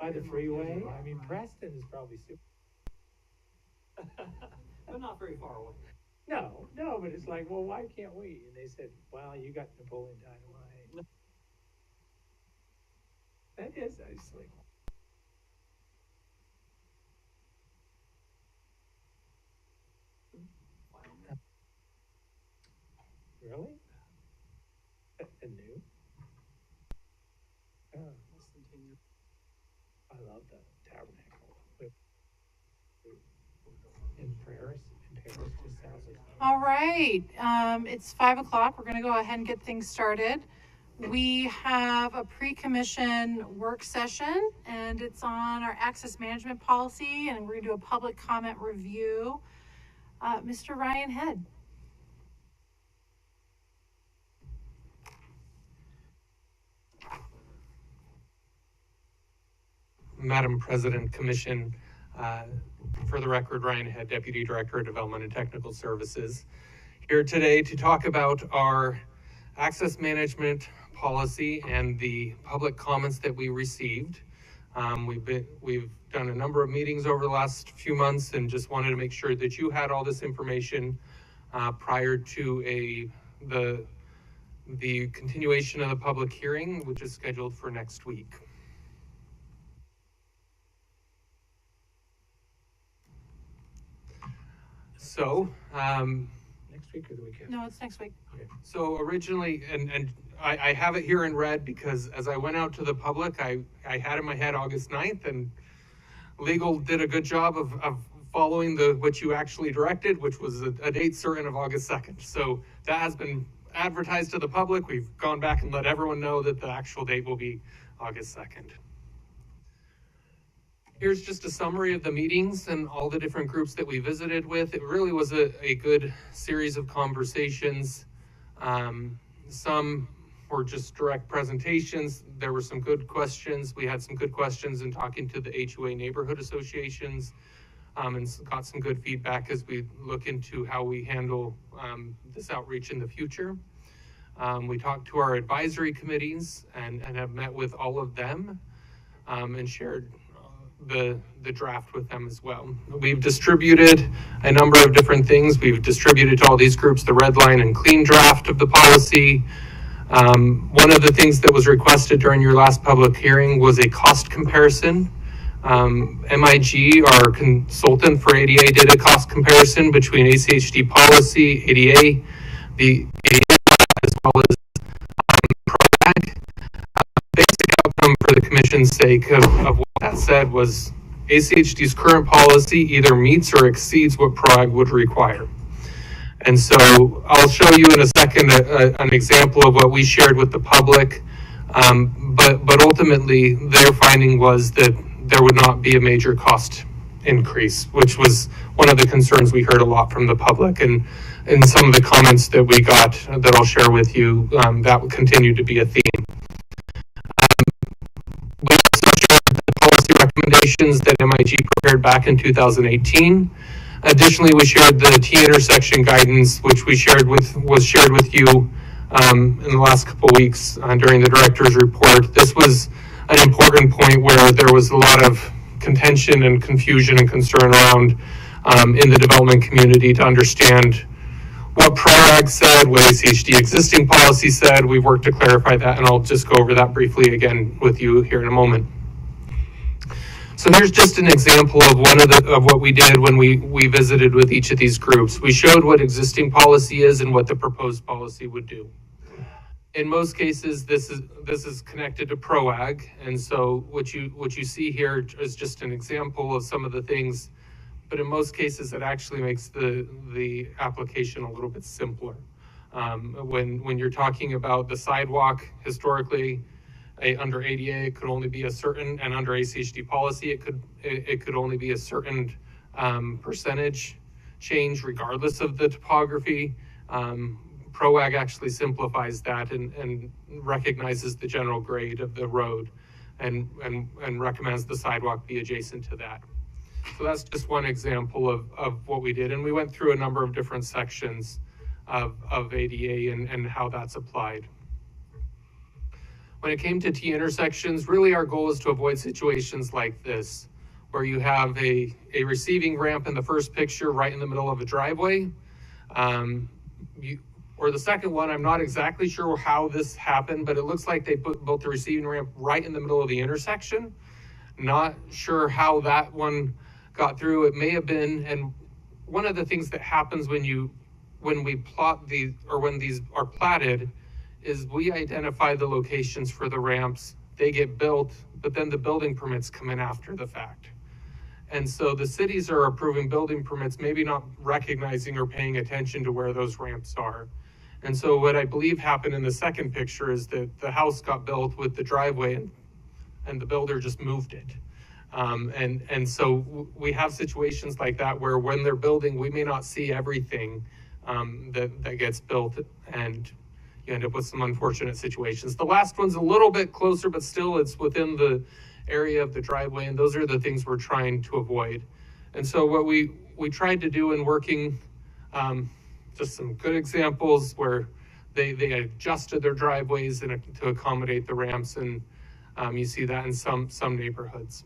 by the freeway. I mean, Preston is probably super. But not very far away. No, but it's like, well, why can't we? And they said, well, you got Napoleon Dynamite. That is actually. Really? And new? Oh, I love the tabernacle. In Paris just sounds like. All right, it's 5 o'clock. We're going to go ahead and get things started. We have a pre-commission work session, and it's on our access management policy, and we're going to do a public comment review. Mr. Ryan Head. Madam President, Commission, for the record, Ryan Head, Deputy Director of Development and Technical Services, here today to talk about our access management policy and the public comments that we received. We've done a number of meetings over the last few months and just wanted to make sure that you had all this information prior to the continuation of the public hearing, which is scheduled for next week. So, Next week or the weekend? No, it's next week. okay. So originally, and I have it here in red because as I went out to the public, I had in my head August 9th, and legal did a good job of following what you actually directed, which was a date certain of August 2nd. So that has been advertised to the public. We've gone back and let everyone know that the actual date will be August 2nd. Here's just a summary of the meetings and all the different groups that we visited with. It really was a good series of conversations. Some were just direct presentations. There were some good questions. We had some good questions in talking to the HOA neighborhood associations, and got some good feedback as we look into how we handle this outreach in the future. We talked to our advisory committees and have met with all of them and shared the draft with them as well. We've distributed a number of different things. We've distributed to all these groups the red line and clean draft of the policy. One of the things that was requested during your last public hearing was a cost comparison. MIG, our consultant for ADA, did a cost comparison between ACHD policy, ADA, the ADA, as well as PROAG. Basic outcome for the commission's sake of what that said was ACHD's current policy either meets or exceeds what PROAG would require. And so I'll show you in a second an example of what we shared with the public, but ultimately their finding was that there would not be a major cost increase, which was one of the concerns we heard a lot from the public, and in some of the comments that we got that I'll share with you, that will continue to be a theme. We also shared the policy recommendations that MIG prepared back in 2018. Additionally, we shared the T-intersection guidance, which was shared with you in the last couple of weeks during the director's report. This was an important point where there was a lot of contention and confusion and concern around in the development community to understand what PROAG said, what ACHD existing policy said. We've worked to clarify that, and I'll just go over that briefly again with you here in a moment. So here's just an example of what we did when we visited with each of these groups. We showed what existing policy is and what the proposed policy would do. In most cases, this is connected to PROAG, and so what you see here is just an example of some of the things. But in most cases, it actually makes the application a little bit simpler. When you're talking about the sidewalk, historically, under ADA, it could only be a certain, and under ACHD policy, it could only be a certain percentage change, regardless of the topography. PROAG actually simplifies that and recognizes the general grade of the road, and recommends the sidewalk be adjacent to that. So that's just one example of what we did. And we went through a number of different sections of ADA and how that's applied. When it came to T intersections, really our goal is to avoid situations like this, where you have a receiving ramp in the first picture right in the middle of a driveway. Or the second one, I'm not exactly sure how this happened, but it looks like they built the receiving ramp right in the middle of the intersection. Not sure how that one got through. It may have been, and one of the things that happens when we plot these, or when these are platted, is we identify the locations for the ramps, they get built, but then the building permits come in after the fact. And so the cities are approving building permits, maybe not recognizing or paying attention to where those ramps are. And so what I believe happened in the second picture is that the house got built with the driveway and the builder just moved it. And so we have situations like that where when they're building, we may not see everything that gets built, and you end up with some unfortunate situations. The last one's a little bit closer, but still it's within the area of the driveway, and those are the things we're trying to avoid. And so what we tried to do in working, just some good examples where they adjusted their driveways to accommodate the ramps, and you see that in some neighborhoods.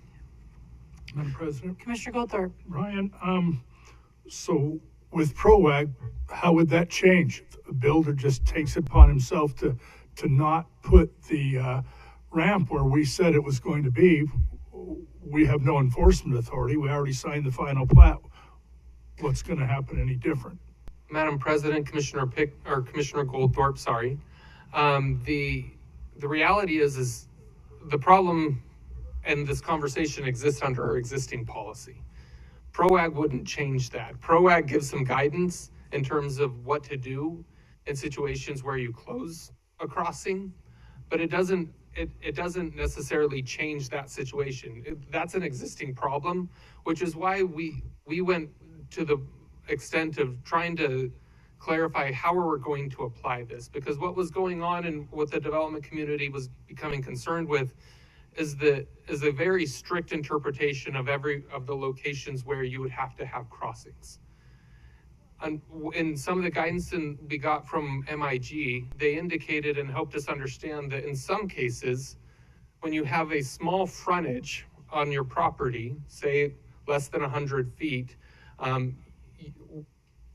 Madam President. Commissioner Goldthorpe. Ryan, so with PROAG, how would that change? If a builder just takes it upon himself to not put the ramp where we said it was going to be. We have no enforcement authority. We already signed the final plat. What's going to happen any different? Madam President, Commissioner Goldthorpe, sorry. The reality is the problem and this conversation exists under our existing policy. PROAG wouldn't change that. PROAG gives some guidance in terms of what to do in situations where you close a crossing, but it doesn't necessarily change that situation. That's an existing problem, which is why we went to the extent of trying to clarify how we're going to apply this, because what was going on and what the development community was becoming concerned with is a very strict interpretation of the locations where you would have to have crossings. And in some of the guidance we got from MIG, they indicated and helped us understand that in some cases, when you have a small frontage on your property, say less than 100 feet,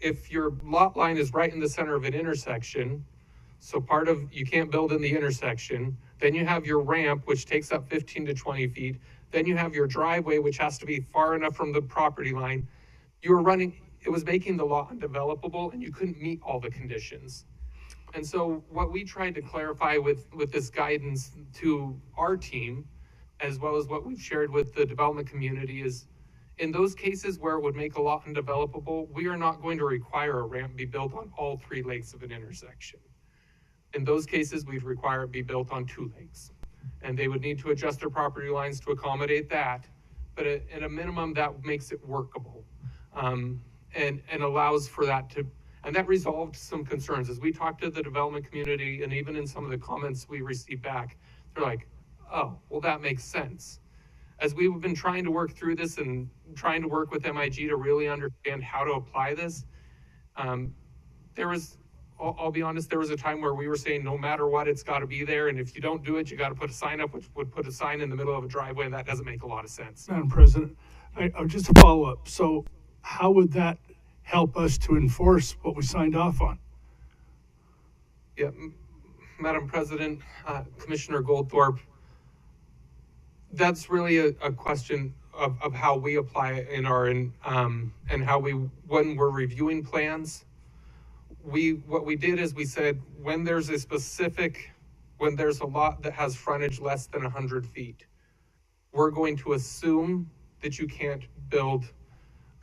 if your lot line is right in the center of an intersection, so you can't build in the intersection, then you have your ramp, which takes up 15 to 20 feet, then you have your driveway, which has to be far enough from the property line. It was making the lot undevelopable, and you couldn't meet all the conditions. And so what we tried to clarify with this guidance to our team, as well as what we've shared with the development community, is in those cases where it would make a lot undevelopable, we are not going to require a ramp be built on all 3 legs of an intersection. In those cases, we'd require it be built on 2 legs. And they would need to adjust their property lines to accommodate that. But at a minimum, that makes it workable. And allows for that and that resolved some concerns. As we talked to the development community, and even in some of the comments we received back, they're like, oh, well, that makes sense. As we've been trying to work through this and trying to work with MIG to really understand how to apply this, I'll be honest, there was a time where we were saying no matter what, it's got to be there, and if you don't do it, you got to put a sign up, which would put a sign in the middle of a driveway, and that doesn't make a lot of sense. Madam President, I just a follow up. So how would that help us to enforce what we signed off on? Yeah, Madam President, Commissioner Goldthorpe, that's really a question of how we apply it in our and how when we're reviewing plans. What we did is we said when there's a lot that has frontage less than 100 feet, we're going to assume that you can't build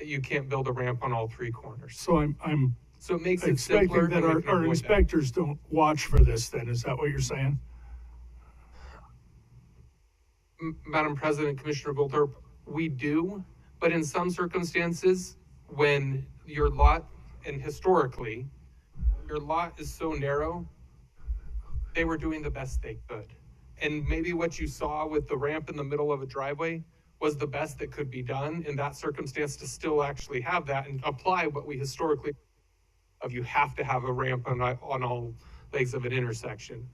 a ramp on all 3 corners. So I'm so it makes it expecting simpler that our inspectors don't watch for this then. Is that what you're saying? Madam President, Commissioner Goldthorpe, we do, but in some circumstances, when your lot, and historically, your lot is so narrow, they were doing the best they could. And maybe what you saw with the ramp in the middle of a driveway was the best that could be done in that circumstance to still actually have that and apply what we historically you have to have a ramp on all legs of an intersection.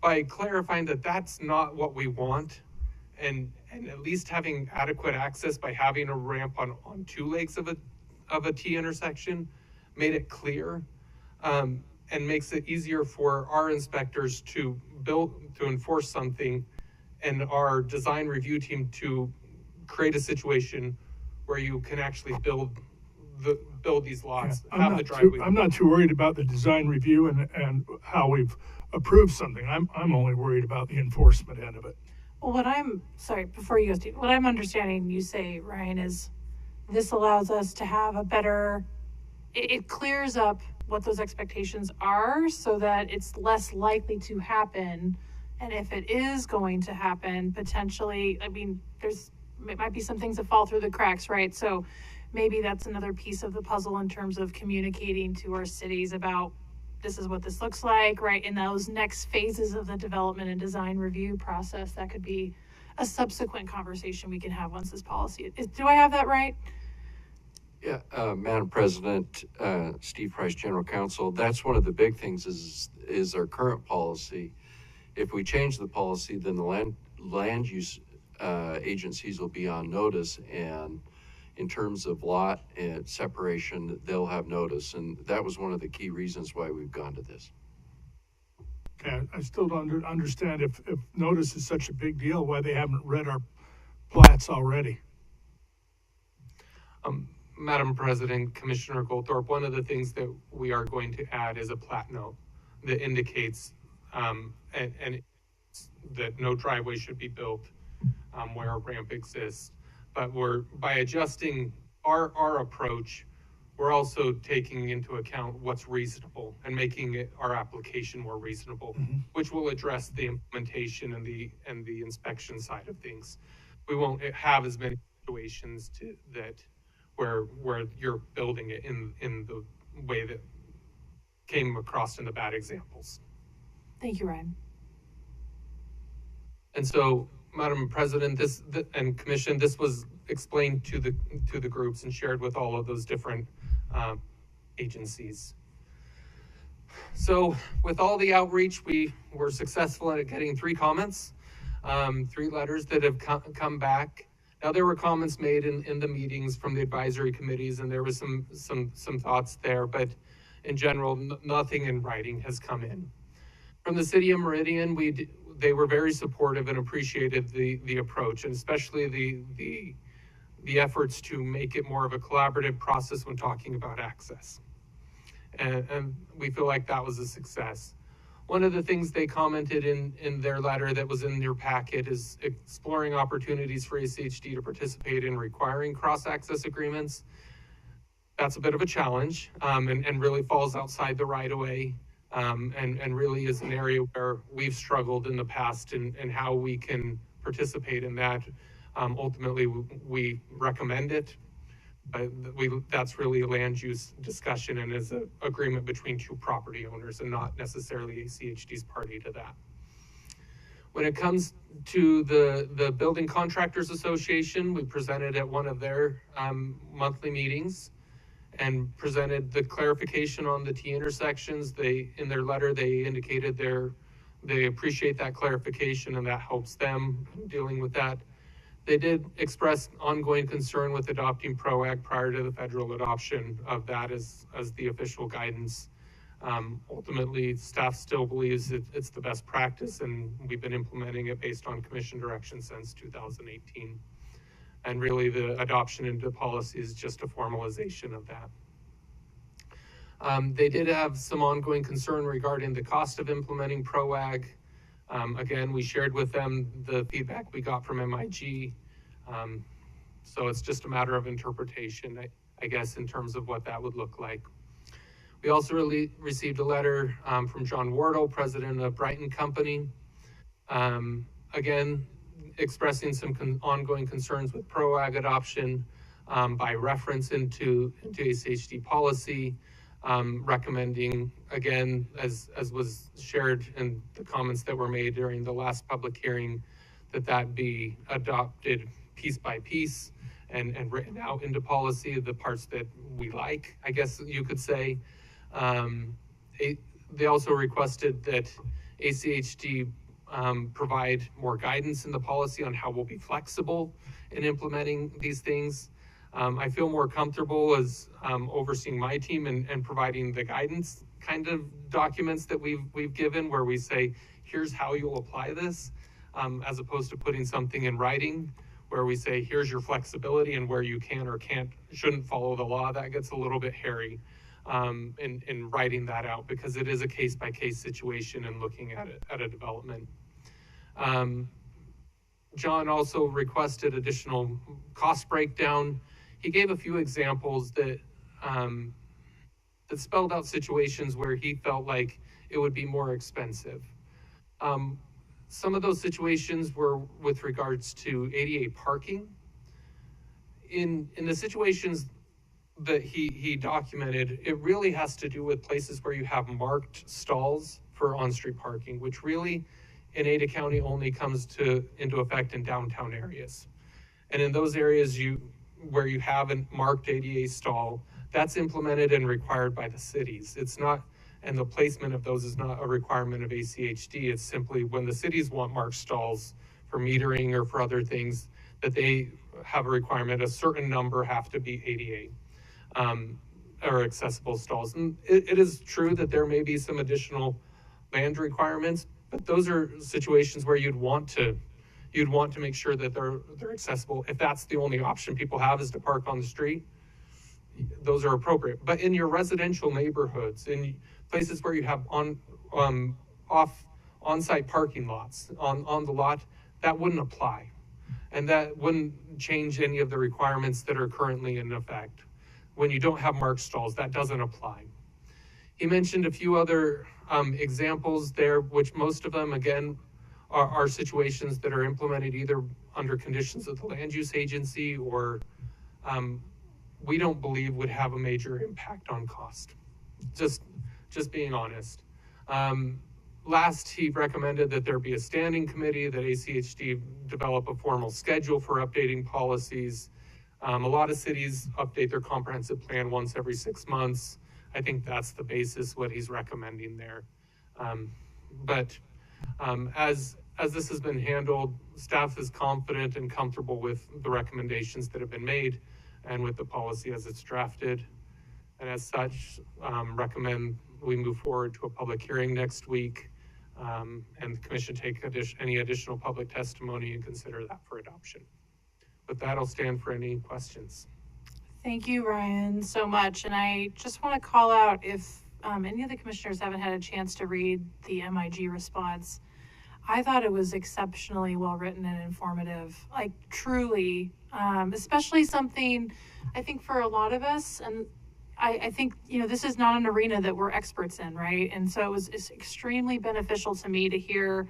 by clarifying that that's not what we want, and at least having adequate access by having a ramp on two legs of a T intersection, made it clear, and makes it easier for our inspectors to enforce something, and our design review team to create a situation where you can actually build these lots, have the driveway. I'm not too worried about the design review and how we've approved something. I'm only worried about the enforcement end of it. Well, before you go, Steve, what I'm understanding you say, Ryan, is this allows us to have a better, it clears up what those expectations are so that it's less likely to happen. And if it is going to happen, potentially, I mean, it might be some things that fall through the cracks, right? So maybe that's another piece of the puzzle in terms of communicating to our cities about this is what this looks like, right? In those next phases of the development and design review process, that could be a subsequent conversation we can have once this policy is. Do I have that right? Yeah, Madam President, Steve Price, General Counsel, that's one of the big things is our current policy. If we change the policy, then the land use agencies will be on notice, and in terms of lot and separation, they'll have notice, and that was one of the key reasons why we've gone to this. Okay, I still don't understand if notice is such a big deal, why they haven't read our plats already. Madam President, Commissioner Goldthorpe, one of the things that we are going to add is a plat note that indicates and that no driveway should be built where a ramp exists. But by adjusting our approach, we're also taking into account what's reasonable and making our application more reasonable, which will address the implementation and the inspection side of things. We won't have as many situations where you're building it in the way that came across in the bad examples. Thank you, Ryan. And so, Madam President, and Commission, this was explained to the groups and shared with all of those different agencies. So, with all the outreach, we were successful at getting 3 comments, 3 letters that have come back. Now, there were comments made in the meetings from the advisory committees, and there was some thoughts there, but in general, nothing in writing has come in. From the City of Meridian, they were very supportive and appreciated the approach, and especially the efforts to make it more of a collaborative process when talking about access. And we feel like that was a success. One of the things they commented in their letter that was in your packet is exploring opportunities for ACHD to participate in requiring cross-access agreements. That's a bit of a challenge, and really falls outside the right-of-way. And really is an area where we've struggled in the past and how we can participate in that. Ultimately, we recommend it, but that's really a land use discussion and is an agreement between 2 property owners and not necessarily ACHD's party to that. When it comes to the Building Contractors Association, we presented at one of their monthly meetings and presented the clarification on the T intersections. In their letter, they indicated they appreciate that clarification and that helps them dealing with that. They did express ongoing concern with adopting PROAG prior to the federal adoption of that as the official guidance. Ultimately, staff still believes it's the best practice, and we've been implementing it based on commission direction since 2018. And really, the adoption into policy is just a formalization of that. They did have some ongoing concern regarding the cost of implementing PROAG. Again, we shared with them the feedback we got from MIG. So it's just a matter of interpretation, I guess, in terms of what that would look like. We also received a letter from John Wardle, president of Brighton Company. Again, expressing some ongoing concerns with PROAG adoption by reference into ACHD policy, recommending, again, as was shared in the comments that were made during the last public hearing, that be adopted piece by piece and written out into policy, the parts that we like, I guess you could say. They also requested that ACHD provide more guidance in the policy on how we'll be flexible in implementing these things. I feel more comfortable as overseeing my team and providing the guidance kind of documents that we've given, where we say, here's how you'll apply this, as opposed to putting something in writing where we say, here's your flexibility and where you can or shouldn't follow the law. That gets a little bit hairy in writing that out, because it is a case-by-case situation and looking at a development. John also requested additional cost breakdown. He gave a few examples that spelled out situations where he felt like it would be more expensive. Some of those situations were with regards to ADA parking. In the situations that he documented, it really has to do with places where you have marked stalls for on-street parking, which really in Ada County only comes into effect in downtown areas. And in those areas where you have a marked ADA stall, that's implemented and required by the cities. It's not, and the placement of those is not a requirement of ACHD. It's simply when the cities want marked stalls for metering or for other things, that they have a requirement, a certain number have to be ADA or accessible stalls. And it is true that there may be some additional land requirements, but those are situations where you'd want to make sure that they're accessible. If that's the only option people have is to park on the street, those are appropriate. But in your residential neighborhoods, in places where you have on-site parking lots on the lot, that wouldn't apply. And that wouldn't change any of the requirements that are currently in effect. When you don't have marked stalls, that doesn't apply. He mentioned a few other examples there, which most of them, again, are situations that are implemented either under conditions of the land use agency or we don't believe would have a major impact on cost. Just being honest. Last, he recommended that there be a standing committee, that ACHD develop a formal schedule for updating policies. A lot of cities update their comprehensive plan once every 6 months. I think that's the basis, what he's recommending there. As this has been handled, staff is confident and comfortable with the recommendations that have been made and with the policy as it's drafted. And as such, recommend we move forward to a public hearing next week, and the commission take any additional public testimony and consider that for adoption. With that, I'll stand for any questions. Thank you, Ryan, so much. And I just want to call out, if any of the commissioners haven't had a chance to read the MIG response, I thought it was exceptionally well written and informative, like truly, especially something I think for a lot of us, and I think, this is not an arena that we're experts in, right? And so it's extremely beneficial to me to hear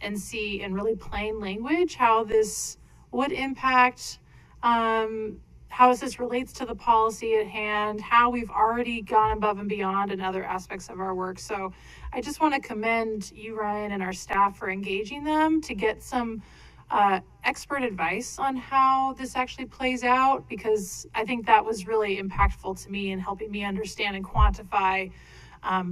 and see in really plain language how this would impact, how this relates to the policy at hand, how we've already gone above and beyond in other aspects of our work. So I just want to commend you, Ryan, and our staff for engaging them to get some expert advice on how this actually plays out, because I think that was really impactful to me in helping me understand and quantify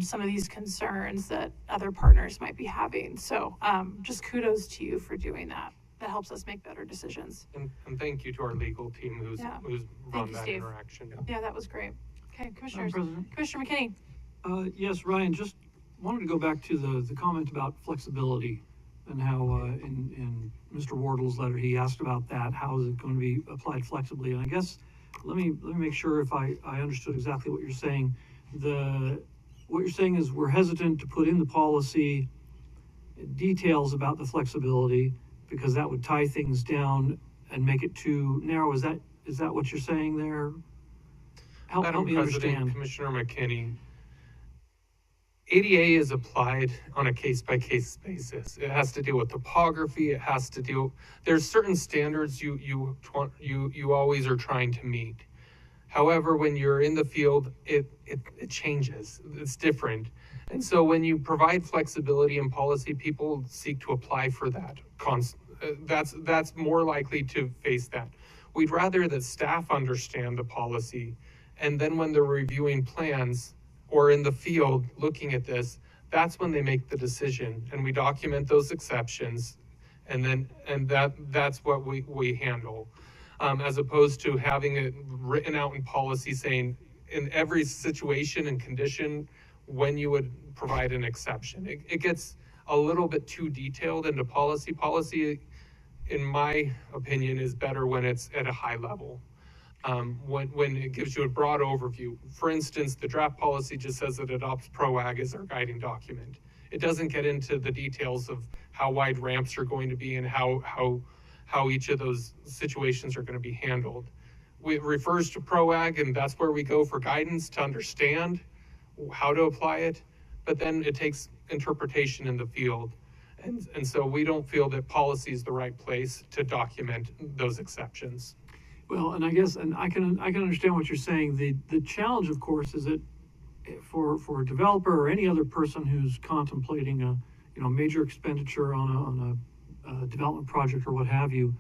some of these concerns that other partners might be having. So just kudos to you for doing that. That helps us make better decisions. And thank you to our legal team who's run that interaction. Yeah, that was great. Okay, Commissioners. Commissioner McKinney. Yes, Ryan, just wanted to go back to the comment about flexibility and how in Mr. Wardle's letter, he asked about that. How is it going to be applied flexibly? And I guess, let me make sure if I understood exactly what you're saying. What you're saying is we're hesitant to put in the policy details about the flexibility because that would tie things down and make it too narrow. Is that what you're saying there? Help me understand. Commissioner McKinney, ADA is applied on a case-by-case basis. It has to deal with topography. It has to deal. There's certain standards you always are trying to meet. However, when you're in the field, it changes. It's different. And so when you provide flexibility in policy, people seek to apply for that. That's more likely to face that. We'd rather that staff understand the policy, and then when they're reviewing plans or in the field looking at this, that's when they make the decision, and we document those exceptions, and that's what we handle, as opposed to having it written out in policy saying in every situation and condition when you would provide an exception. It gets a little bit too detailed into policy. Policy, in my opinion, is better when it's at a high level. When it gives you a broad overview. For instance, the draft policy just says it adopts PROAG as our guiding document. It doesn't get into the details of how wide ramps are going to be and how each of those situations are going to be handled. It refers to PROAG, and that's where we go for guidance to understand how to apply it, but then it takes interpretation in the field. And so we don't feel that policy is the right place to document those exceptions. Well, and I guess, and I can understand what you're saying. The challenge, of course, is that for a developer or any other person who's contemplating a major expenditure on a development project or what have you,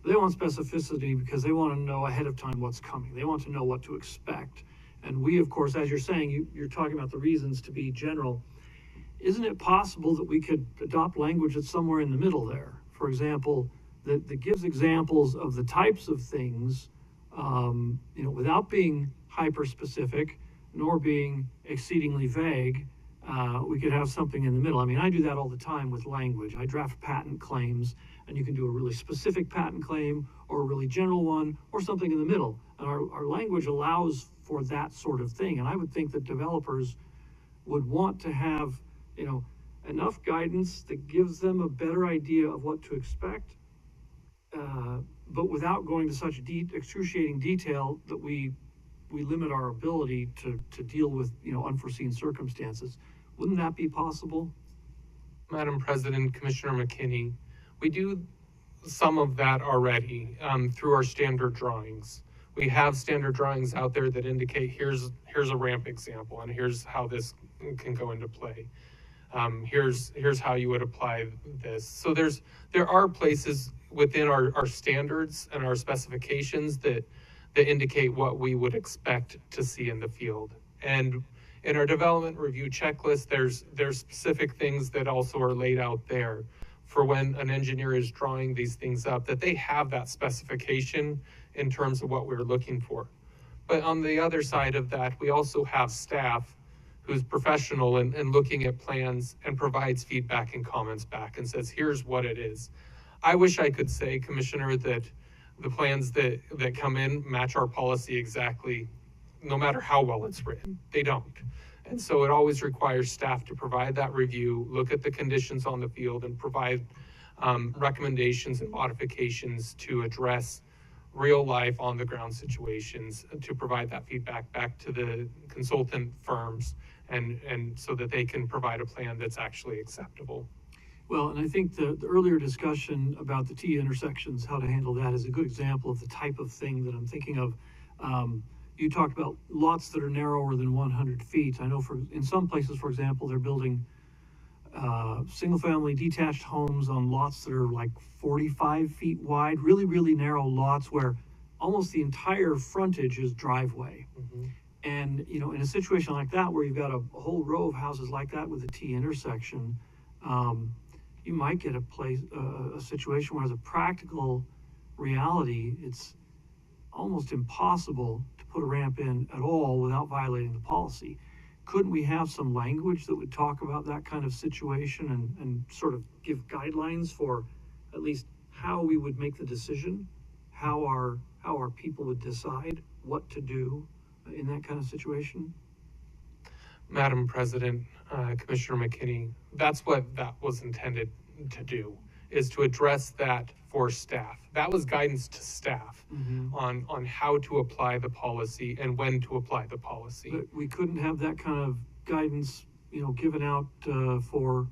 they want specificity because they want to know ahead of time what's coming. They want to know what to expect. And we, of course, as you're saying, you're talking about the reasons to be general. Isn't it possible that we could adopt language that's somewhere in the middle there? For example, that gives examples of the types of things, without being hyper-specific, nor being exceedingly vague. We could have something in the middle. I mean, I do that all the time with language. I draft patent claims, and you can do a really specific patent claim, or a really general one, or something in the middle. And our language allows for that sort of thing. And I would think that developers would want to have, enough guidance that gives them a better idea of what to expect, but without going to such excruciating detail that we limit our ability to deal with unforeseen circumstances. Wouldn't that be possible? Madam President, Commissioner McKinney, we do some of that already through our standard drawings. We have standard drawings out there that indicate here's a ramp example, and here's how this can go into play. Here's how you would apply this. So there are places within our standards and our specifications that indicate what we would expect to see in the field. And in our development review checklist, there's specific things that also are laid out there for when an engineer is drawing these things up, that they have that specification in terms of what we're looking for. But on the other side of that, we also have staff who's professional in looking at plans and provides feedback and comments back and says, here's what it is. I wish I could say, Commissioner, that the plans that come in match our policy exactly, no matter how well it's written. They don't. And so it always requires staff to provide that review, look at the conditions on the field, and provide recommendations and modifications to address real life on the ground situations, to provide that feedback back to the consultant firms, and so that they can provide a plan that's actually acceptable. Well, and I think the earlier discussion about the T intersections, how to handle that, is a good example of the type of thing that I'm thinking of. You talked about lots that are narrower than 100 feet. I know in some places, for example, they're building single-family detached homes on lots that are like 45 feet wide, really, really narrow lots where almost the entire frontage is driveway. Mm-hmm. And, in a situation like that, where you've got a whole row of houses like that with a T intersection, you might get a situation where, as a practical reality, it's almost impossible to put a ramp in at all without violating the policy. Couldn't we have some language that would talk about that kind of situation and sort of give guidelines for at least how we would make the decision, how our people would decide what to do in that kind of situation? Madam President, Commissioner McKinney, that's what that was intended to do, is to address that for staff. That was guidance to staff mm-hmm. on how to apply the policy and when to apply the policy. But we couldn't have that kind of guidance, given out for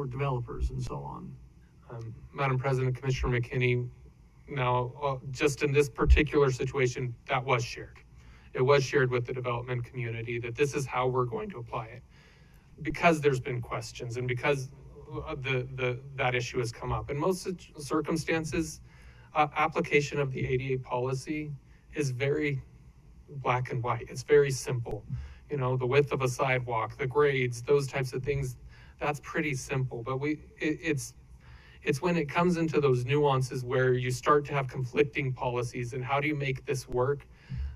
developers and so on. Madam President, Commissioner McKinney, now just in this particular situation, that was shared. It was shared with the development community that this is how we're going to apply it, because there's been questions and because that issue has come up. In most circumstances, application of the ADA policy is very black and white. It's very simple. you know, the width of a sidewalk, the grades, those types of things, that's pretty simple. But it's when it comes into those nuances where you start to have conflicting policies and how do you make this work?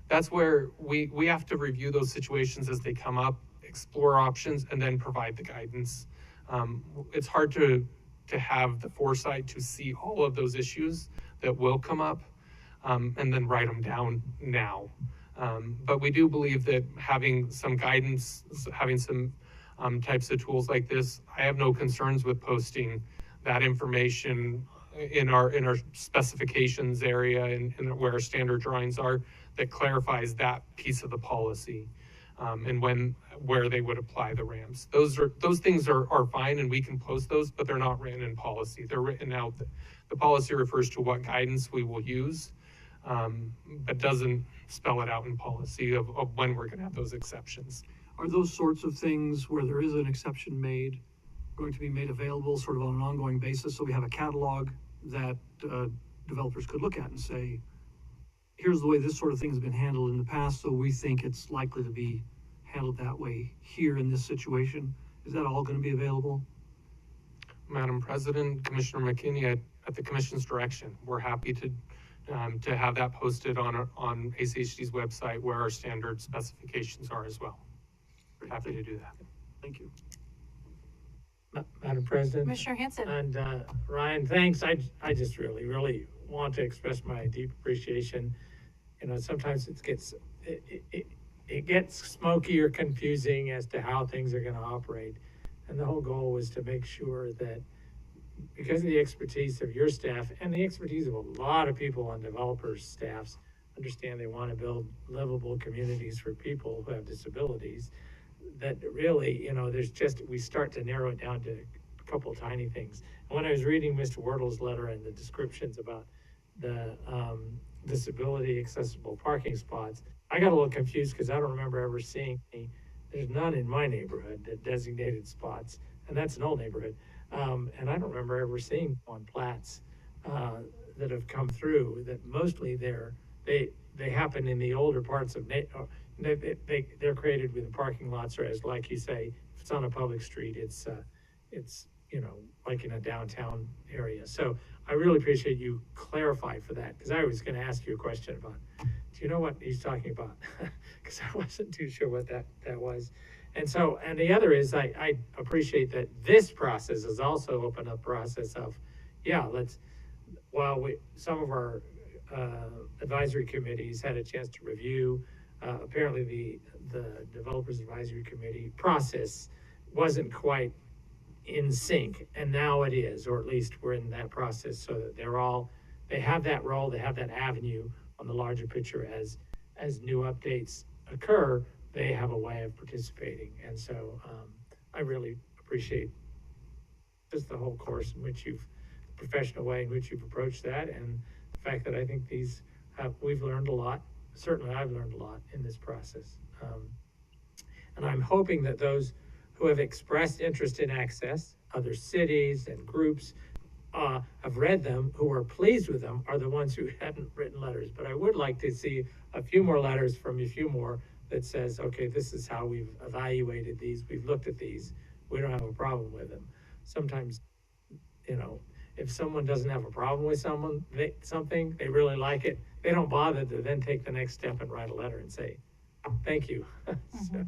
That's where we have to review those situations as they come up, explore options, and then provide the guidance. It's hard to have the foresight to see all of those issues that will come up, and then write them down now. But we do believe that having some guidance, having some types of tools like this, I have no concerns with posting that information in our specifications area and where our standard drawings are, that clarifies that piece of the policy, and where they would apply the ramps. Those things are fine, and we can post those, but they're not written in policy. They're written out. The policy refers to what guidance we will use, but doesn't spell it out in policy of when we're going to have those exceptions. Are those sorts of things where there is an exception made going to be made available sort of on an ongoing basis, so we have a catalog that developers could look at and say, here's the way this sort of thing has been handled in the past, so we think it's likely to be handled that way here in this situation? Is that all going to be available? Madam President, Commissioner McKinney, at the Commission's direction, we're happy to have that posted on ACHD's website where our standard specifications are as well. We're happy to do that. Thank you. Madam President. Commissioner Hanson. And Ryan, thanks. I just really want to express my deep appreciation. You know, sometimes it gets smoky or confusing as to how things are going to operate. And the whole goal was to make sure that, because of the expertise of your staff and the expertise of a lot of people on developers' staffs, understand they want to build livable communities for people who have disabilities, that really, you know, we start to narrow it down to a couple of tiny things. And when I was reading Mr. Wardle's letter and the descriptions about the disability accessible parking spots, I got a little confused because I don't remember ever seeing there's none in my neighborhood that designated spots, and that's an old neighborhood. And I don't remember ever seeing on plats that have come through, that mostly they happen in the older parts of they're created with the parking lots, or as like you say, if it's on a public street, it's you know, like in a downtown area. So I really appreciate you clarify for that, because I was going to ask you a question about, do you know what he's talking about? Because I wasn't too sure what that was. And so, and the other is, I appreciate that this process has also opened up process of, yeah, some of our advisory committees had a chance to review. Apparently the Developers Advisory Committee process wasn't quite in sync, and now it is, or at least we're in that process, so that they have that role, they have that avenue on the larger picture as new updates occur. They have a way of participating. And so I really appreciate just the whole course in which the professional way in which you've approached that, and the fact that I think we've learned a lot. Certainly I've learned a lot in this process. And I'm hoping that those who have expressed interest in access, other cities and groups, have read them, who are pleased with them, are the ones who hadn't written letters. But I would like to see a few more letters from a few more that says, okay, this is how we've evaluated these, we've looked at these, we don't have a problem with them. Sometimes, you know, if someone doesn't have a problem with something, they really like it, they don't bother to then take the next step and write a letter and say, thank you. So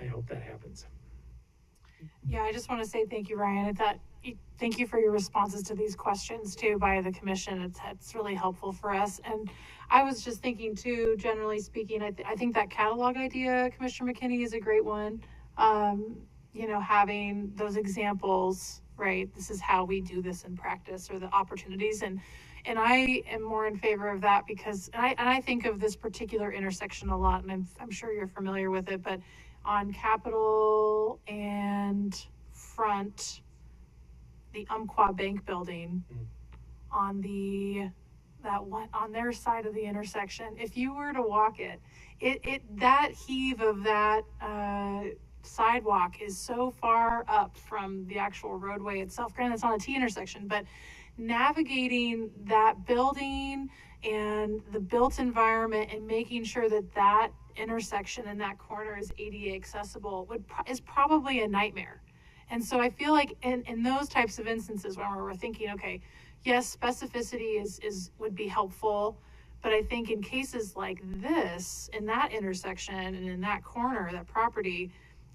I hope that happens. Yeah, I just want to say thank you, Ryan. Thank you for your responses to these questions too by the commission. It's really helpful for us. And I was just thinking too, generally speaking, I think that catalog idea, Commissioner McKinney, is a great one. You know, having those examples, right? This is how we do this in practice, or the opportunities. And I am more in favor of that because, and I think of this particular intersection a lot, and I'm sure you're familiar with it, but on Capitol and Front, the Umpqua Bank building, on their side of the intersection, if you were to walk that heave of that sidewalk is so far up from the actual roadway itself. Granted, it's on a T intersection, but navigating that building and the built environment and making sure that intersection in that corner is ADA accessible is probably a nightmare. And so I feel like in those types of instances when we're thinking, okay, yes, specificity would be helpful, but I think in cases like this, in that intersection and in that corner, that property,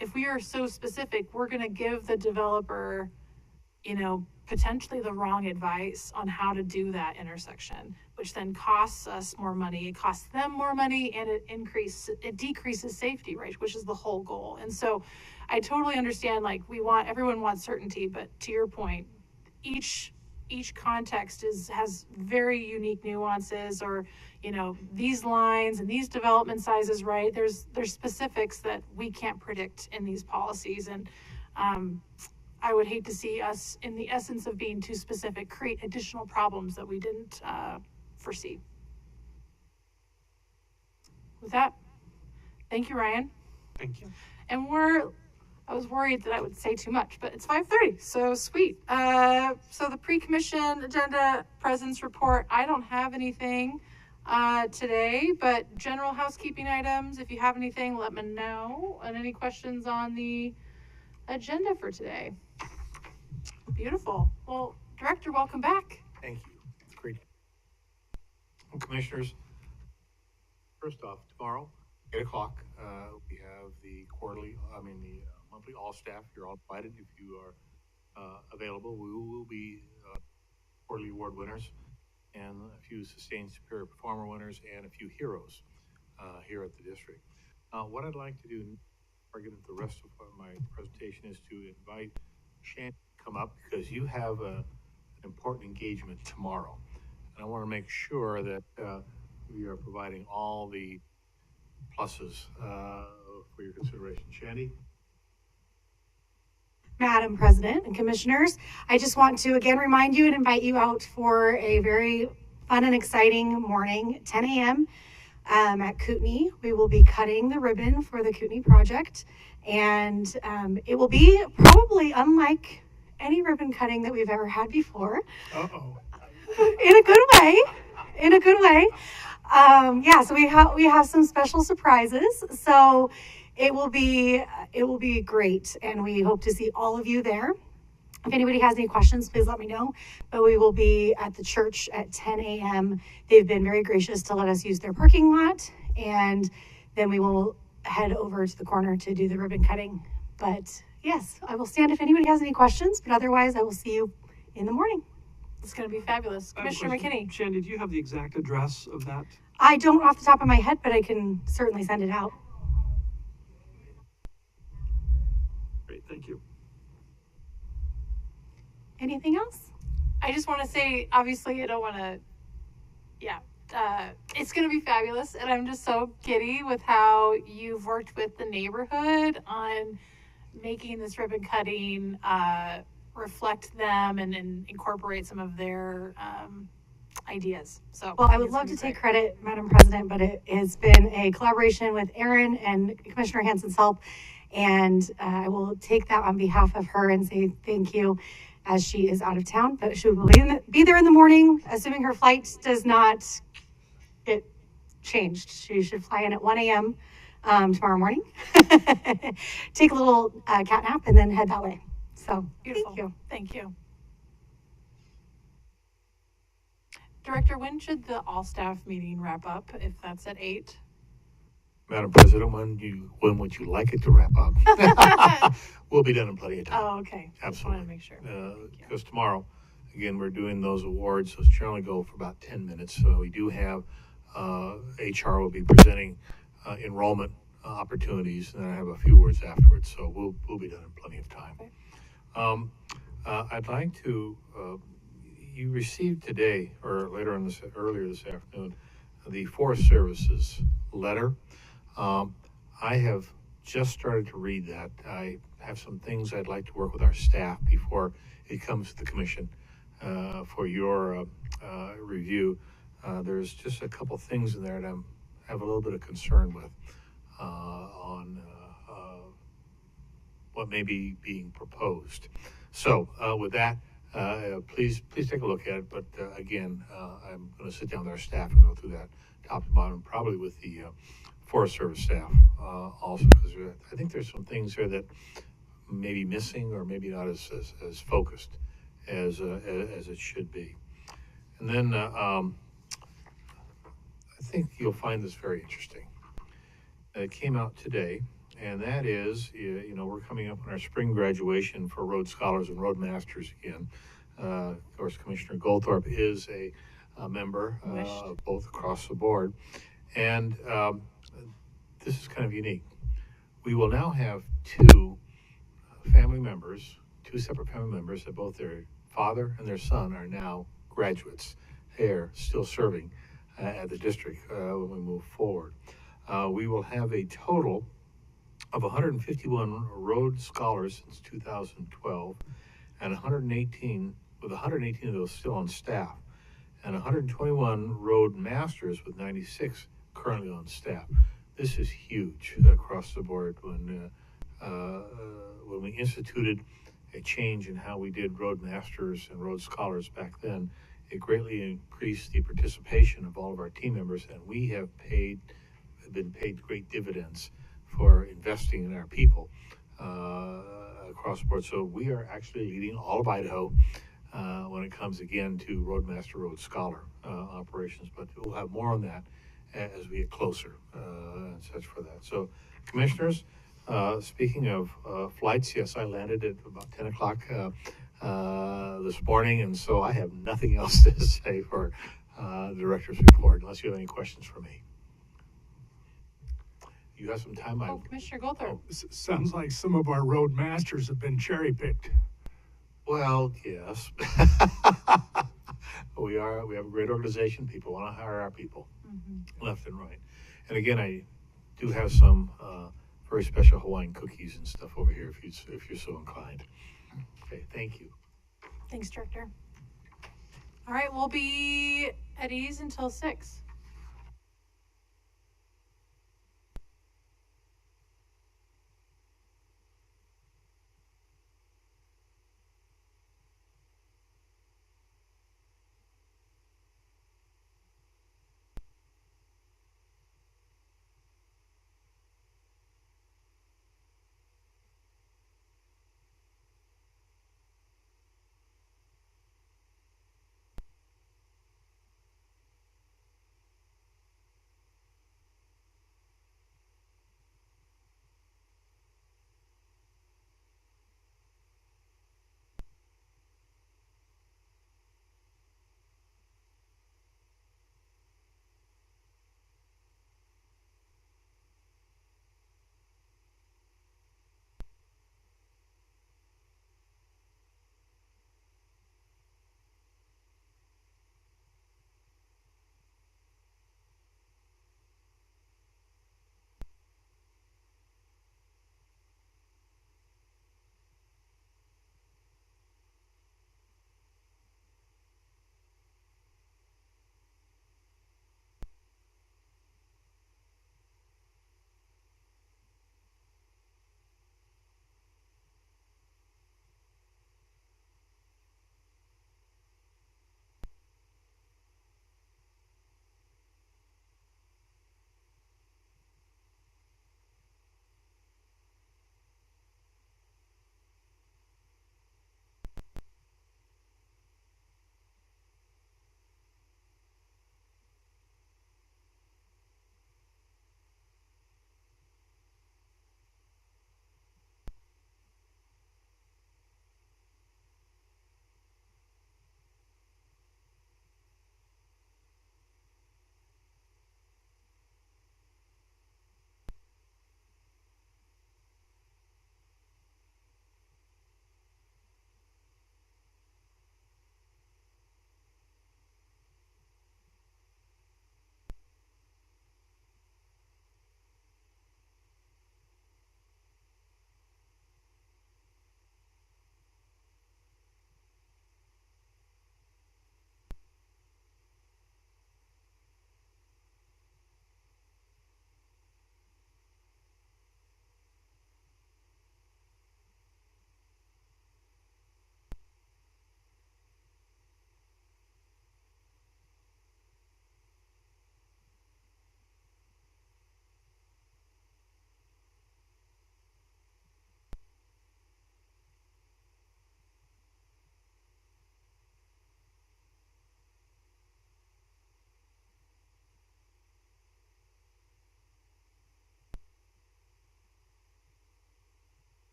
if we are so specific, we're going to give the developer, potentially the wrong advice on how to do that intersection, which then costs us more money, it costs them more money, and it decreases safety, right, which is the whole goal. And so I totally understand, like, everyone wants certainty, but to your point, each context has very unique nuances, or these lines and these development sizes, right? There's specifics that we can't predict in these policies, and I would hate to see us, in the essence of being too specific, create additional problems that we didn't foresee. With that, thank you, Ryan. Thank you. And I was worried that I would say too much, but it's 5:30, so sweet. So the pre-commission agenda presence report, I don't have anything today, but general housekeeping items, if you have anything, let me know. And any questions on the agenda for today? Beautiful. Well, Director, welcome back. Thank you. It's great. Well, Commissioners, first off, tomorrow, 8 o'clock, we have the monthly all staff. You're all invited if you are available. We will be quarterly award winners and a few sustained superior performer winners and a few heroes here at the district. What I'd like to do before I get into the rest of my presentation is to invite Shandy to come up, because you have an important engagement tomorrow. And I want to make sure that we are providing all the pluses for your consideration. Shandy? Madam President and Commissioners, I just want to again remind you and invite you out for a very fun and exciting morning, 10 a.m. At Kootenai. We will be cutting the ribbon for the Kootenai project, and it will be probably unlike any ribbon cutting that we've ever had before. Uh-oh. In a good way. So we have some special surprises. So it will be great, and we hope to see all of you there. If anybody has any questions, please let me know. But we will be at the church at 10 a.m. They've been very gracious to let us use their parking lot, and then we will head over to the corner to do the ribbon cutting. But yes, I will stand if anybody has any questions, but otherwise I will see you in the morning. It's going to be fabulous. I have a Commissioner question. McKinney. Shandy, do you have the exact address of that? I don't off the top of my head, but I can certainly send it out. Great, thank you. Anything else? I just want to say, obviously, I don't want to, it's going to be fabulous. And I'm just so giddy with how you've worked with the neighborhood on making this ribbon cutting reflect them and incorporate some of their ideas. So, Well, I would love to take credit, Madam President, but it has been a collaboration with Erin and Commissioner Hansen's help. And I will take that on behalf of her and say thank you, as she is out of town, but she will be there in the morning, assuming her flight does not get changed. She should fly in at 1 a.m. Tomorrow morning, take a little cat nap, and then head that way. So Beautiful. Thank you. Director, when should the all-staff meeting wrap up, if that's at 8? Madam President, when would you like it to wrap up? We'll be done in plenty of time. Oh, okay. Just Absolutely. wanted to make sure. Because tomorrow, again, we're doing those awards. Those generally go for about 10 minutes. So we do have HR will be presenting enrollment opportunities, and I have a few words afterwards. So we'll be done in plenty of time. Okay. I'd like to. You received today, or earlier this afternoon, the Forest Services letter. I have just started to read that. I have some things I'd like to work with our staff before it comes to the commission for your review. There's just a couple things in there that I have a little bit of concern with on what may be being proposed. So with that, please take a look at it. But again, I'm going to sit down with our staff and go through that top to bottom, probably with the Forest Service staff, also, because I think there's some things here that may be missing or maybe not as focused as it should be. And then, I think you'll find this very interesting. It came out today, and that is, we're coming up on our spring graduation for Road Scholars and Road Masters again. Of course, Commissioner Goldthorpe is a member, both across the board. And this is kind of unique. We will now have two separate family members, that both their father and their son are now graduates. They are still serving at the district when we move forward. We will have a total of 151 road scholars since 2012, and 118 of those still on staff, and 121 road masters with 96 currently on staff. This is huge across the board. When we instituted a change in how we did road masters and road scholars back then, it greatly increased the participation of all of our team members, and we have been paid great dividends for investing in our people across the board. So we are actually leading all of Idaho when it comes again to Roadmaster, Road Scholar operations, but we'll have more on that as we get closer and such for that. So, Commissioners, speaking of flights, yes, I landed at about 10 o'clock this morning, and so I have nothing else to say for the Director's report, unless you have any questions for me. You have some time. Commissioner Goldthorpe. Sounds like some of our road masters have been cherry-picked. Well, yes. We have a great organization. People want to hire our people, left and right. And again, I do have some very special Hawaiian cookies and stuff over here if you're so inclined. Okay, thank you. Thanks, Director. All right, we'll be at ease until 6.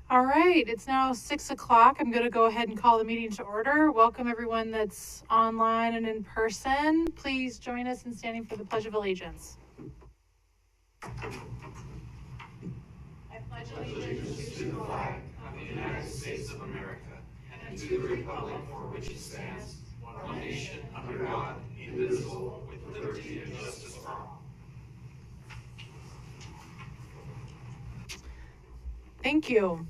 All right, it's now 6 o'clock. I'm going to go ahead and call the meeting to order. Welcome everyone that's online and in person. Please join us in standing for the Pledge of Allegiance. I pledge allegiance to the flag of the United States of America and to the republic for which it stands, one nation under God, indivisible, with liberty and justice for all. Thank you.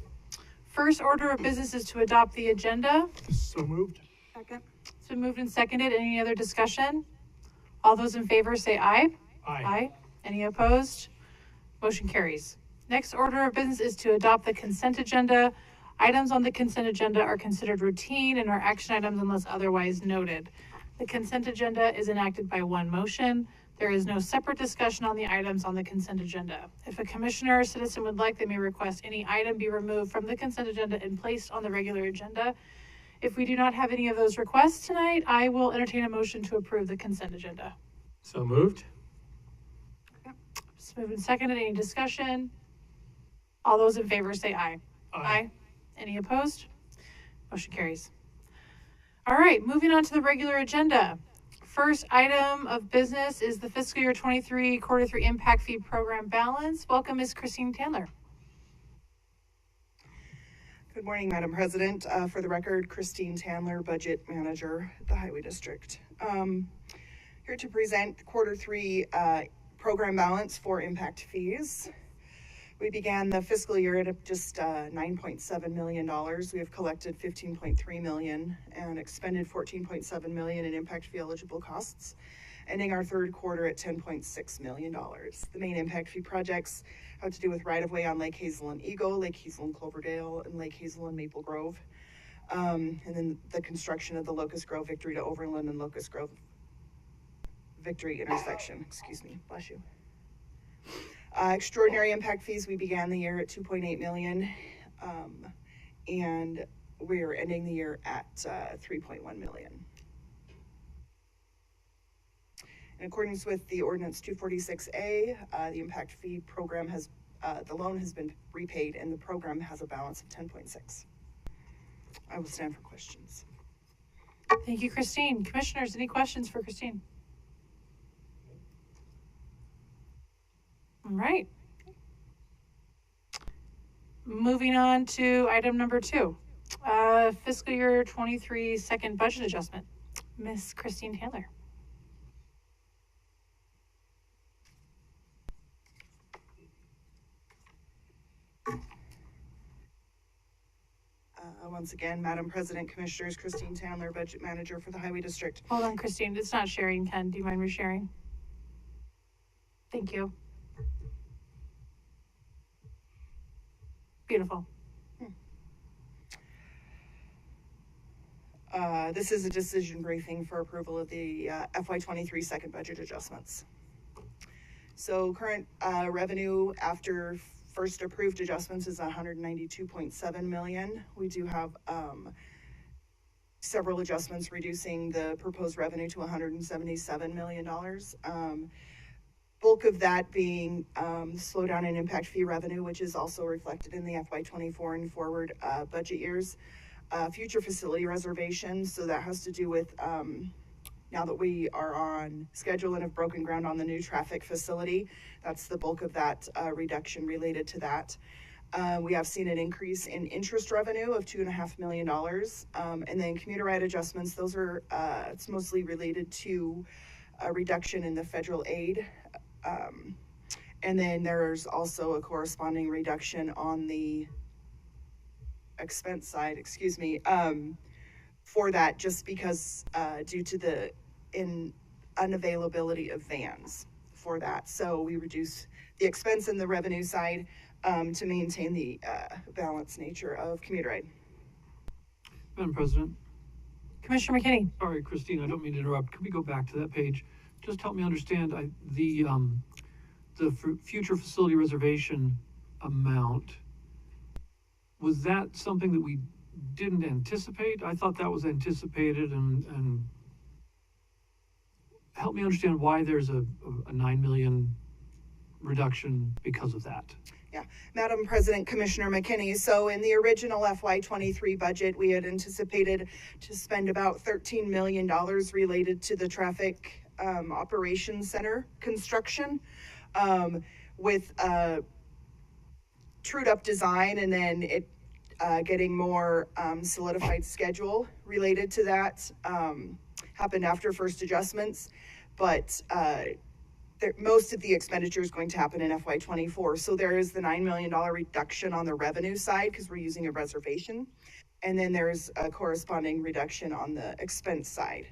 First order of business is to adopt the agenda. So moved. Second. It's been moved and seconded. Any other discussion? All those in favor say aye. Aye. Any opposed? Motion carries. Next order of business is to adopt the consent agenda. Items on the consent agenda are considered routine and are action items unless otherwise noted. The consent agenda is enacted by one motion. There is no separate discussion on the items on the consent agenda. If a commissioner or citizen would like, they may request any item be removed from the consent agenda and placed on the regular agenda. If we do not have any of those requests tonight, I will entertain a motion to approve the consent agenda. So moved? It's moved and seconded. Any discussion? All those in favor say aye. Aye. Any opposed? Motion carries. All right, moving on to the regular agenda. First item of business is the fiscal year 23 quarter 3 impact fee program balance. Welcome, Ms. Christine Tandler. Good morning, Madam President. For the record, Christine Tandler, Budget Manager at the Highway District. Here to present quarter 3 program balance for impact fees. We began the fiscal year at just $9.7 million. We have collected $15.3 million and expended $14.7 million in impact fee eligible costs, ending our third quarter at $10.6 million. The main impact fee projects have to do with right-of-way on Lake Hazel and Eagle, Lake Hazel and Cloverdale, and Lake Hazel and Maple Grove. And then the construction of the Locust Grove Victory to Overland and Locust Grove Victory intersection. Excuse me, bless you. Extraordinary impact fees, we began the year at $2.8 million, and we're ending the year at $3.1 million. In accordance with the ordinance 246A, the impact fee program has, the loan has been repaid and the program has a balance of 10.6. I will stand for questions. Thank you, Christine. Commissioners, any questions for Christine? All right. Moving on to item number 2, fiscal year 23 second budget adjustment. Ms. Christine Tandler. Once again, Madam President, Commissioners, Christine Tandler, Budget Manager for the Highway District. Hold on, Christine. It's not sharing. Ken, do you mind resharing? Thank you. Beautiful. This is a decision briefing for approval of the FY23 second budget adjustments. So current revenue after first approved adjustments is $192.7 million. We do have several adjustments reducing the proposed revenue to $177 million. Bulk of that being slowdown in impact fee revenue, which is also reflected in the FY24 and forward budget years. Future facility reservations, so that has to do with now that we are on schedule and have broken ground on the new traffic facility. That's the bulk of that reduction related to that. We have seen an increase in interest revenue of $2.5 million. And then commuter ride adjustments, those are, it's mostly related to a reduction in the federal aid. And then there's also a corresponding reduction on the expense side, excuse me, for that, just because due to the unavailability of vans for that. So we reduce the expense and the revenue side to maintain the balanced nature of commuter ride. Madam President. Commissioner McKinney. Sorry, Christine, I don't mean to interrupt. Could we go back to that page? Just help me understand the future facility reservation amount. Was that something that we didn't anticipate? I thought that was anticipated, and help me understand why there's a $9 million reduction because of that. Madam President, Commissioner McKinney, so in the original FY23 budget, we had anticipated to spend about $13 million related to the traffic operations center construction with trued up design, and then it getting more solidified schedule related to that happened after first adjustments, but most of the expenditure is going to happen in FY24. So there is the $9 million reduction on the revenue side because we're using a reservation. And then there's a corresponding reduction on the expense side,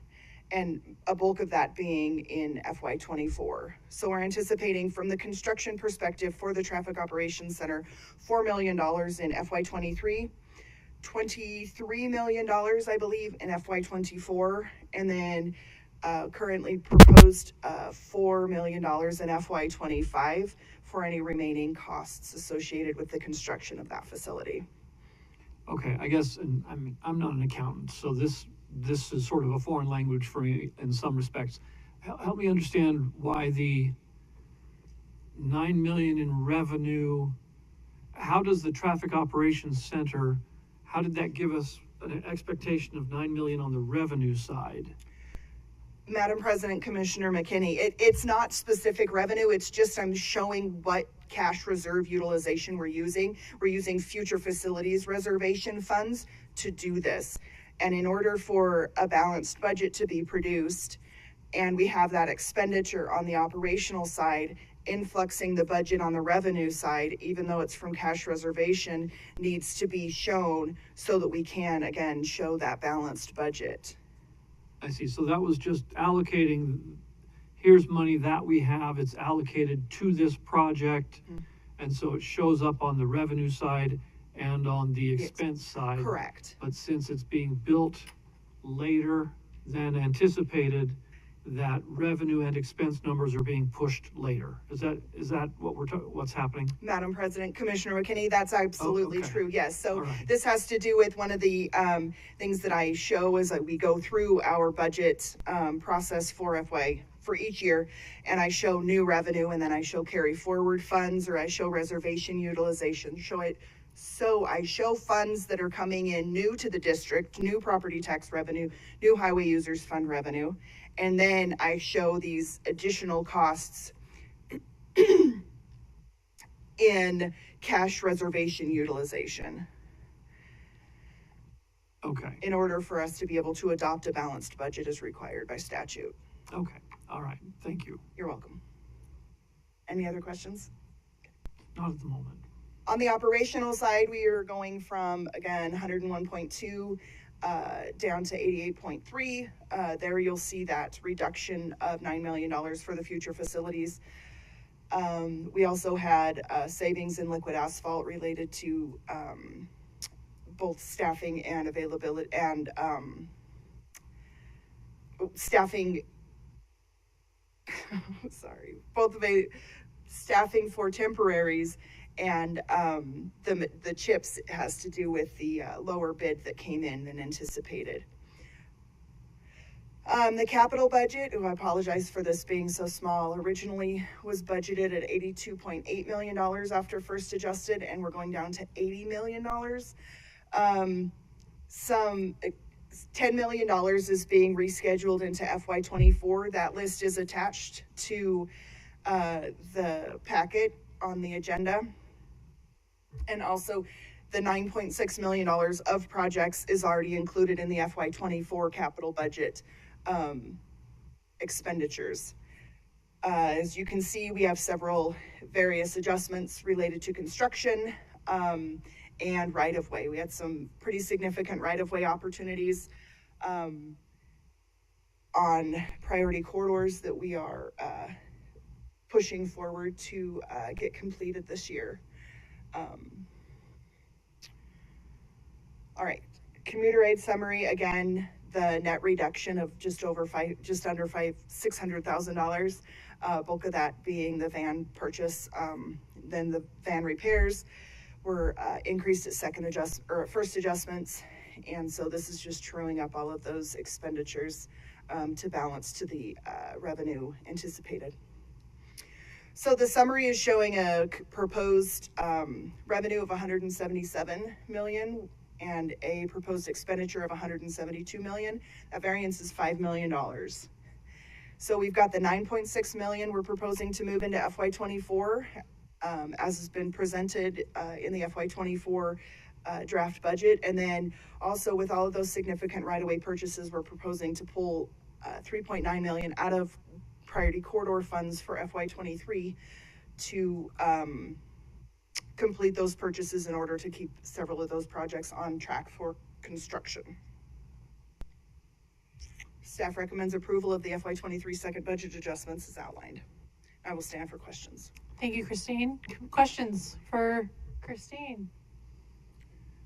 and a bulk of that being in FY24. So we're anticipating from the construction perspective for the Traffic Operations Center, $4 million in FY23, $23 million, I believe, in FY24, and then currently proposed $4 million in FY25 for any remaining costs associated with the construction of that facility. Okay, I guess, and I'm not an accountant, so this is sort of a foreign language for me in some respects. Help me understand why the $9 million in revenue, how does the Traffic Operations Center, how did that give us an expectation of $9 million on the revenue side? Madam President, Commissioner McKinney, it's not specific revenue, it's just I'm showing what cash reserve utilization we're using. We're using future facilities reservation funds to do this. And in order for a balanced budget to be produced, and we have that expenditure on the operational side, influxing the budget on the revenue side, even though it's from cash reservation, needs to be shown so that we can, again, show that balanced budget. I see, so that was just allocating, here's money that we have, it's allocated to this project, and so it shows up on the revenue side and on the expense side. Correct. But since it's being built later than anticipated, that revenue and expense numbers are being pushed later. Is that what what's happening? Madam President, Commissioner McKinney, that's absolutely true. Yes. So right. This has to do with one of the things that I show as we go through our budget process for each year, and I show new revenue, and then I show carry forward funds, or I show reservation utilization. So I show funds that are coming in new to the district, new property tax revenue, new highway users fund revenue. And then I show these additional costs in cash reservation utilization. Okay. In order for us to be able to adopt a balanced budget as required by statute. Okay. All right. Thank you. You're welcome. Any other questions? Not at the moment. On the operational side, we are going from, again, 101.2 down to 88.3. There you'll see that reduction of $9 million for the future facilities. We also had savings in liquid asphalt related to both staffing and availability, and staffing, sorry, staffing for temporaries, and the CHIPS has to do with the lower bid that came in than anticipated. The capital budget, I apologize for this being so small, originally was budgeted at $82.8 million after first adjusted, and we're going down to $80 million. Some $10 million is being rescheduled into FY24. That list is attached to the packet on the agenda. And also the $9.6 million of projects is already included in the FY24 capital budget expenditures. As you can see, we have several various adjustments related to construction and right-of-way. We had some pretty significant right-of-way opportunities on priority corridors that we are pushing forward to get completed this year. All right, commuter aid summary. Again, the net reduction of just under $600,000. Bulk of that being the van purchase. Then the van repairs were increased at first adjustments, and so this is just truing up all of those expenditures to balance to the revenue anticipated. So the summary is showing a proposed revenue of 177 million and a proposed expenditure of 172 million. That variance is $5 million. So we've got the 9.6 million we're proposing to move into FY24, as has been presented in the FY24 draft budget. And then also with all of those significant right-of-way purchases, we're proposing to pull 3.9 million out of priority corridor funds for FY23 to complete those purchases in order to keep several of those projects on track for construction. Staff recommends approval of the FY23 second budget adjustments as outlined. I will stand for questions. Thank you, Christine. Questions for Christine?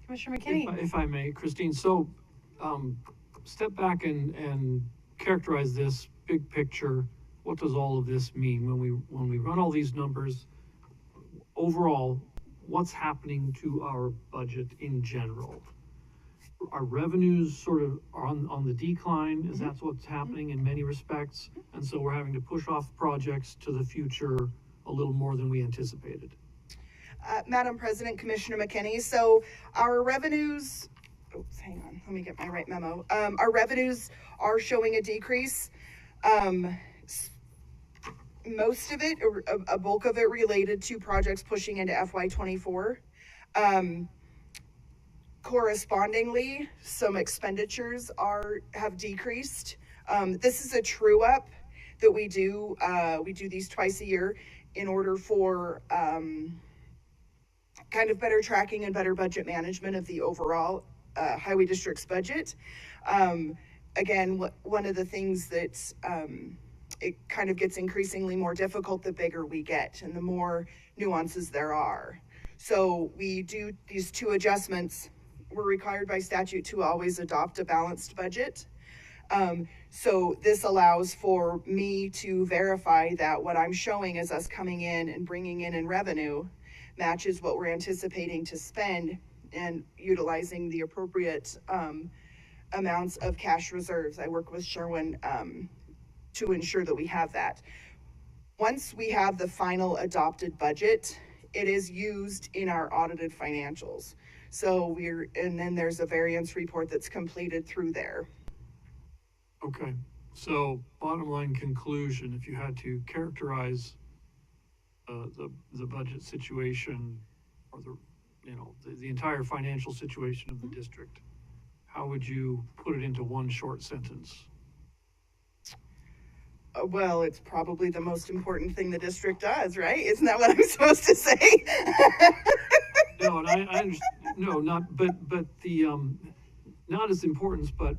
Commissioner McKinney? If I may, Christine, so, step back and characterize this big picture. What does all of this mean when we run all these numbers? Overall, what's happening to our budget in general? Our revenues sort of are on the decline, is that what's happening in many respects? And so we're having to push off projects to the future a little more than we anticipated. Madam President, Commissioner McKinney, so our revenues, oops, hang on, let me get my right memo. Our revenues are showing a decrease. Most of it, or a bulk of it, related to projects pushing into FY24. Correspondingly, some expenditures have decreased. This is a true up that we do. We do these twice a year in order for kind of better tracking and better budget management of the overall highway district's budget. Again, one of the things that it kind of gets increasingly more difficult the bigger we get and the more nuances there are. So we do these two adjustments. We're required by statute to always adopt a balanced budget. So this allows for me to verify that what I'm showing as us coming in and bringing in revenue matches what we're anticipating to spend and utilizing the appropriate amounts of cash reserves. I work with Sherwin to ensure that we have that. Once we have the final adopted budget, it is used in our audited financials. So and then there's a variance report that's completed through there. Okay, so bottom line conclusion, if you had to characterize the budget situation or the entire financial situation of the district, how would you put it into one short sentence? Well, it's probably the most important thing the district does, right? Isn't that what I'm supposed to say? No, and I understand, no, but the, not as importance, but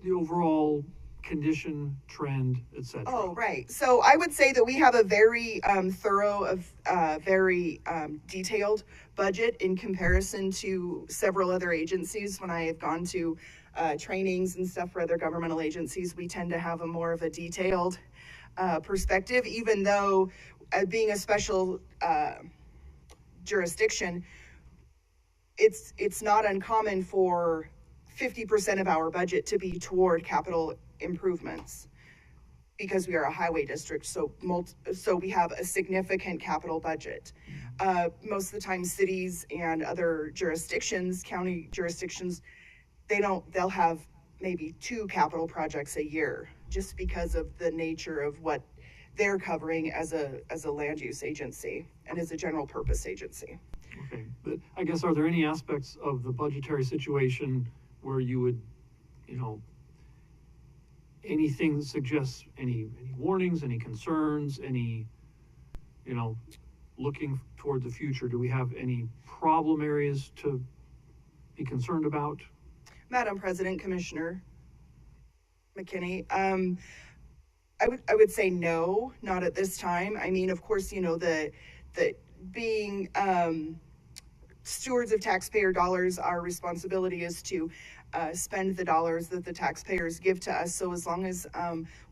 the overall condition, trend, et cetera. Oh, right. So I would say that we have a very thorough, very detailed budget in comparison to several other agencies. When I have gone to trainings and stuff for other governmental agencies, we tend to have a more of a detailed perspective, even though being a special jurisdiction, it's not uncommon for 50% of our budget to be toward capital improvements because we are a highway district. So we have a significant capital budget. Most of the time cities and other jurisdictions, county jurisdictions, they'll have maybe 2 capital projects a year just because of the nature of what they're covering as a land use agency and as a general purpose agency. Okay, but I guess, are there any aspects of the budgetary situation where you would, anything that suggests any warnings, any concerns, any, looking toward the future? Do we have any problem areas to be concerned about? Madam President, Commissioner McKinney, I would say no, not at this time. I mean, of course, the being stewards of taxpayer dollars, our responsibility is to spend the dollars that the taxpayers give to us. So as long as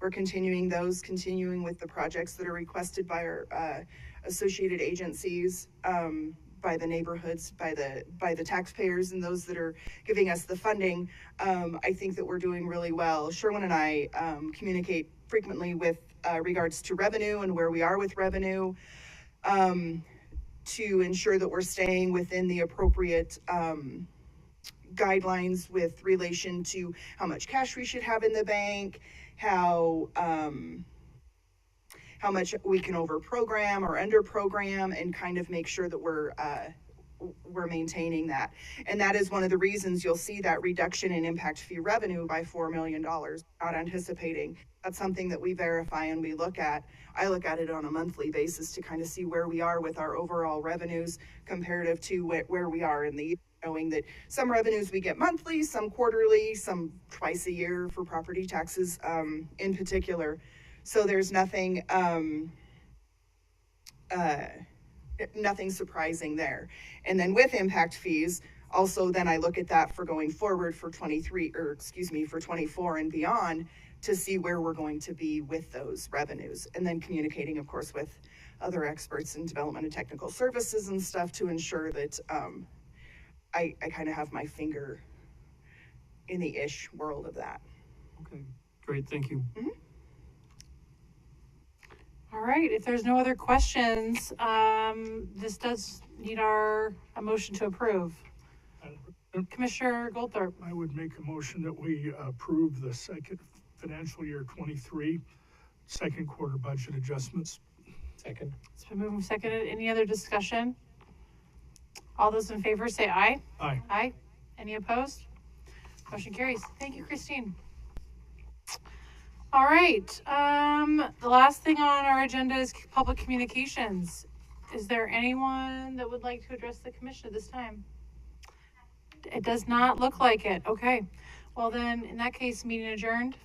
we're continuing with the projects that are requested by our associated agencies, by the neighborhoods, by the taxpayers and those that are giving us the funding, I think that we're doing really well. Sherwin and I communicate frequently with regards to revenue and where we are with revenue, to ensure that we're staying within the appropriate guidelines with relation to how much cash we should have in the bank, how much we can over program or under program, and kind of make sure that we're maintaining that. And that is one of the reasons you'll see that reduction in impact fee revenue by $4 million, not anticipating. That's something that we verify and we look at. I look at it on a monthly basis to kind of see where we are with our overall revenues comparative to where we are in the year, knowing that some revenues we get monthly, some quarterly, some twice a year for property taxes in particular. So there's nothing nothing surprising there. And then with impact fees, also then I look at that for going forward for 24 and beyond, to see where we're going to be with those revenues. And then communicating, of course, with other experts in development and technical services and stuff to ensure that I kind of have my finger in the ish world of that. Okay, great, thank you. Mm-hmm. All right, if there's no other questions, this does need a motion to approve. Commissioner Goldthorpe. I would make a motion that we approve the second financial year 23 second quarter budget adjustments. Second. It's been moved and seconded. Any other discussion? All those in favor say aye. Aye. Aye. Any opposed? Motion carries. Thank you, Christine. All right, the last thing on our agenda is public communications. Is there anyone that would like to address the commission at this time? It does not look like it. Okay. Well then, in that case, meeting adjourned.